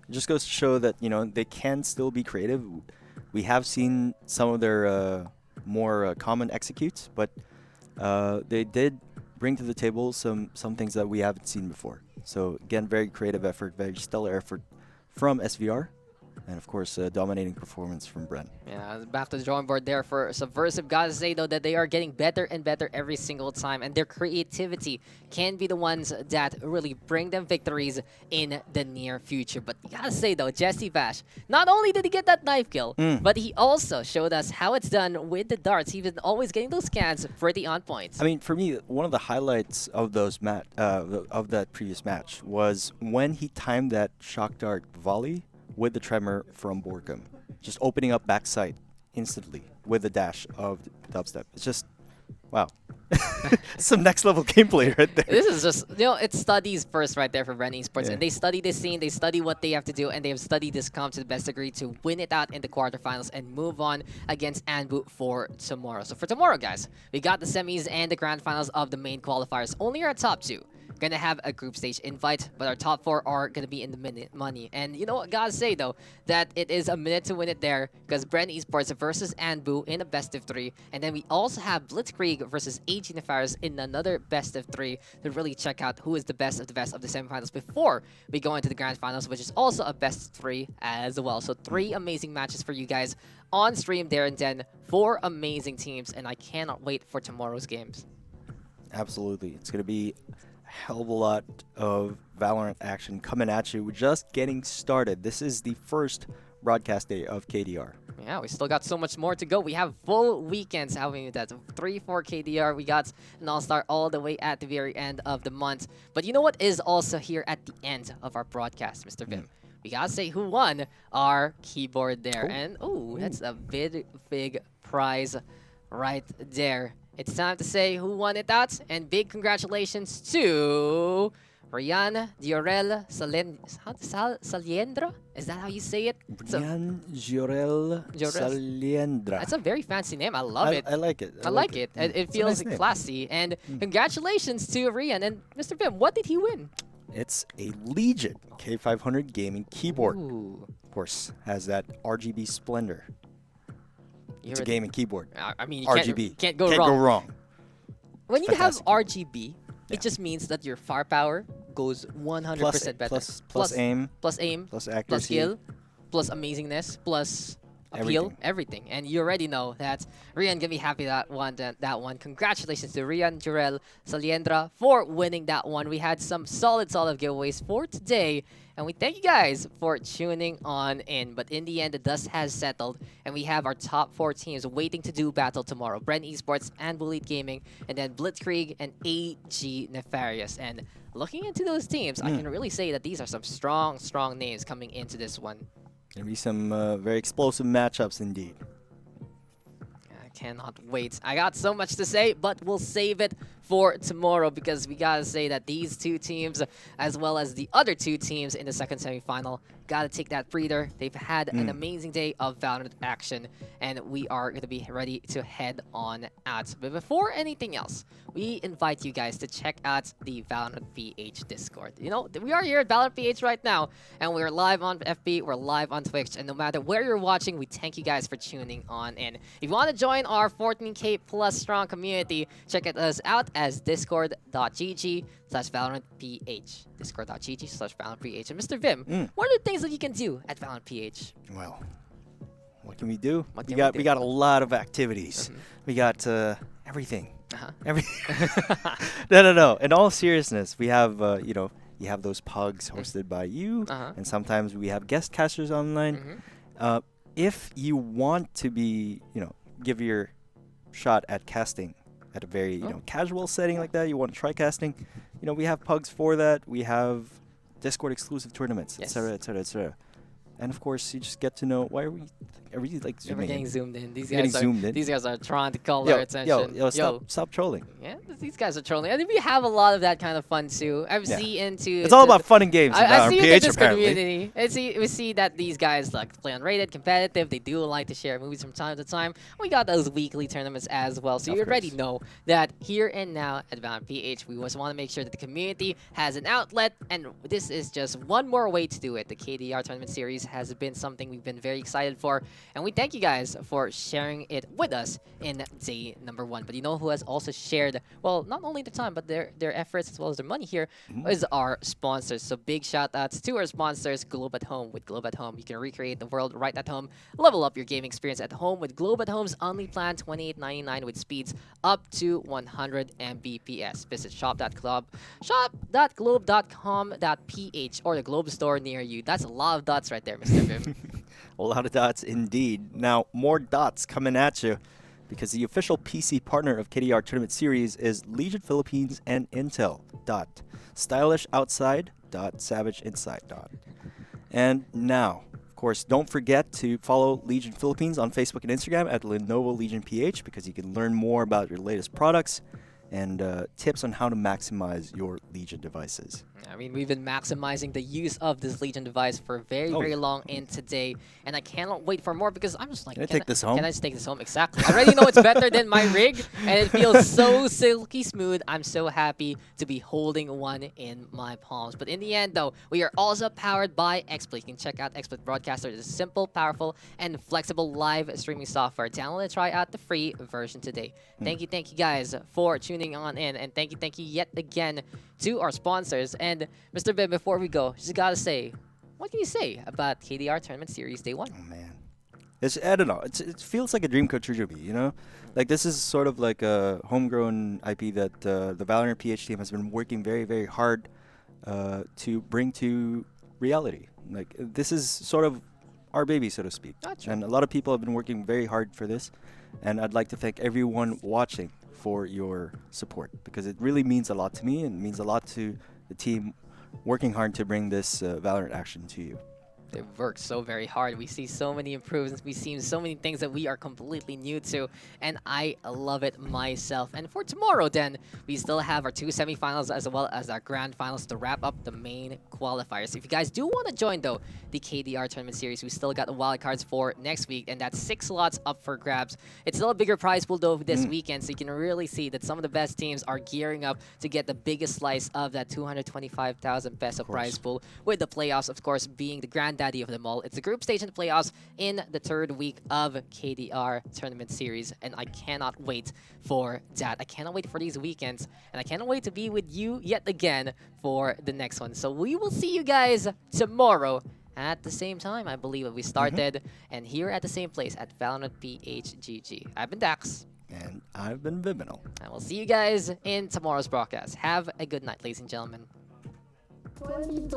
It just goes to show that, you know, they can still be creative. We have seen some of their more common executes, but they did bring to the table some things that we haven't seen before. So again, very creative effort, very stellar effort from SVR. And of course, dominating performance from Bren. Yeah, back to the drawing board there for Subversive. Gotta say, though, that they are getting better and better every single time, and their creativity can be the ones that really bring them victories in the near future. But you gotta say, though, Jesse Bash, not only did he get that knife kill, but he also showed us how it's done with the darts. He's been always getting those scans pretty on point. I mean, for me, one of the highlights of those of that previous match was when he timed that shock dart volley with the tremor from Borkum, just opening up backside instantly with the dash of Dubstep. It's just, wow. Some next level gameplay right there. This is just, you know, it's studies first right there for Bren Esports. Yeah. And they study this scene, they study what they have to do, and they have studied this comp to the best degree to win it out in the quarterfinals and move on against Anbu for tomorrow. So for tomorrow, guys, we got the semis and the grand finals of the main qualifiers. Only our top 2. gonna have a group stage invite, but our top 4 are gonna be in the minute money. And you know what, gotta say though, that it is a minute to win it there, because Bren Esports versus Anbu in a best of 3, and then we also have Blitzkrieg versus AG Nefarious in another best of 3 to really check out who is the best of the semifinals before we go into the grand finals, which is also a best of 3 as well. So 3 amazing matches for you guys on stream there, and then 4 amazing teams, and I cannot wait for tomorrow's games. Absolutely. It's going to be a hell of a lot of Valorant action coming at you. We're just getting started. This is the first broadcast day of KDR. Yeah, we still got so much more to go. We have full weekends having that 3-4 KDR. We got an all-star all the way at the very end of the month. But you know what is also here at the end of our broadcast, Mr. Vim? We gotta say who won our keyboard there. Oh. And that's a big prize right there. It's time to say who won it out, and big congratulations to Rian Diorel Saliendra? Is that how you say it? Brian Jorel Saliendra. That's a very fancy name. I love it. I like it. I like it. It feels nice name. classy. And congratulations to Rian. And Mr. Vim, what did he win? It's a Legion K500 gaming keyboard. Ooh. Of course, has that RGB splendor. It's a You're gaming keyboard. I mean, you RGB. can't go Can't wrong. go wrong. When you Fantastic. have RGB, Yeah. it just means that your firepower goes 100% better. Plus aim, plus aim, plus plus accuracy. skill, plus amazingness, plus appeal, everything. And you already know that Rian gonna be happy that one. Congratulations to Rian Jurel Saliendra for winning that one. We had some solid giveaways for today, and we thank you guys for tuning on in. But in the end, the dust has settled, and we have our top 4 teams waiting to do battle tomorrow: Bren Esports and Bullet Gaming, and then Blitzkrieg and AG Nefarious. And looking into those teams, I can really say that these are some strong names coming into this one. Gonna be some very explosive matchups indeed. I cannot wait. I got so much to say, but we'll save it for tomorrow, because we gotta say that these 2 teams, as well as the other 2 teams in the second semifinal, gotta take that breather. They've had an amazing day of Valorant action, and we are gonna be ready to head on out. But before anything else, we invite you guys to check out the Valorant PH Discord. You know, we are here at Valorant PH right now, and we're live on FB, we're live on Twitch, and no matter where you're watching, we thank you guys for tuning on in. If you want to join our 14K plus strong community, check us out as discord.gg/ValorantPH. Discord.gg/ValorantPH. And Mr. Vim, what are the things that you can do at Valorant PH? Well, what can we do? What we can got we do? we got a lot of activities. We got everything. Everything. No. In all seriousness, we have you have those pugs hosted by you, and sometimes we have guest casters online. If you want to be, give your shot at casting at a very casual setting like that, you want to try casting, we have pugs for that. We have Discord exclusive tournaments, etc., etc. And of course, you just get to know why are we like zooming We're getting in? zoomed in. These Getting guys zoomed in. These guys are trying to call our attention. Stop trolling. Yeah, these guys are trolling. I think we have a lot of that kind of fun too. It's all about fun and games. I see it in PH this apparently. community. We see that these guys like play unrated, competitive. They do like to share movies from time to time. We got those weekly tournaments as well. So you already know that here and now at Valorant PH, we just want to make sure that the community has an outlet, and this is just one more way to do it. The KDR tournament series has been something we've been very excited for, and we thank you guys for sharing it with us in day number 1. But you know who has also shared, well, not only the time, but their efforts as well as their money here is our sponsors. So big shout outs to our sponsors, Globe at Home. With Globe at Home, you can recreate the world right at home. Level up your gaming experience at home with Globe at Home's only plan, $28.99 with speeds up to 100 Mbps. Visit shop.globe.com.ph or the Globe store near you. That's a lot of dots right there, Mr. Vim. A lot of dots indeed. Now, more dots coming at you, because the official PC partner of KDR Tournament Series is Legion Philippines and Intel. Stylish outside. Savage inside. And now, of course, don't forget to follow Legion Philippines on Facebook and Instagram at Lenovo Legion PH, because you can learn more about your latest products and tips on how to maximize your Legion devices. I mean, we've been maximizing the use of this Legion device for very, Oh, very yeah. long in today, and I cannot wait for more because I'm just like, Can I take this home? Can I just take this home? Exactly. I already know it's better than my rig, and it feels so silky smooth. I'm so happy to be holding one in my palms. But in the end, though, we are also powered by XSplit. You can check out XSplit Broadcaster. It's a simple, powerful, and flexible live streaming software. Download and try out the free version today. Thank you guys for tuning on in, and thank you yet again to our sponsors. And Mr. Bib, before we go, just gotta say, what can you say about KDR Tournament Series Day 1? Oh man, I don't know. It feels like a dream come true to me. You know, like this is sort of like a homegrown IP that the Valorant PH team has been working very, very hard to bring to reality. Like this is sort of our baby, so to speak. Gotcha. And a lot of people have been working very hard for this, and I'd like to thank everyone watching for your support because it really means a lot to me and means a lot to the team working hard to bring this Valorant action to you. They've worked so very hard. We see so many improvements. We've seen so many things that we are completely new to, and I love it myself. And for tomorrow, then, we still have our 2 semifinals as well as our grand finals to wrap up the main qualifiers. If you guys do want to join, though, the KDR Tournament Series, we still got the wildcards for next week, and that's 6 slots up for grabs. It's still a bigger prize pool, though, this weekend, so you can really see that some of the best teams are gearing up to get the biggest slice of that 225,000 peso prize pool, with the playoffs, of course, being the granddaddy of them all. It's the group stage and playoffs in the 3rd week of KDR Tournament Series, and I cannot wait for that. I cannot wait for these weekends, and I cannot wait to be with you yet again for the next one. So we will see you guys tomorrow at the same time, I believe, that we started, and here at the same place at Valorant PHGG. I've been Daks. And I've been Vyminal. And we'll see you guys in tomorrow's broadcast. Have a good night, ladies and gentlemen.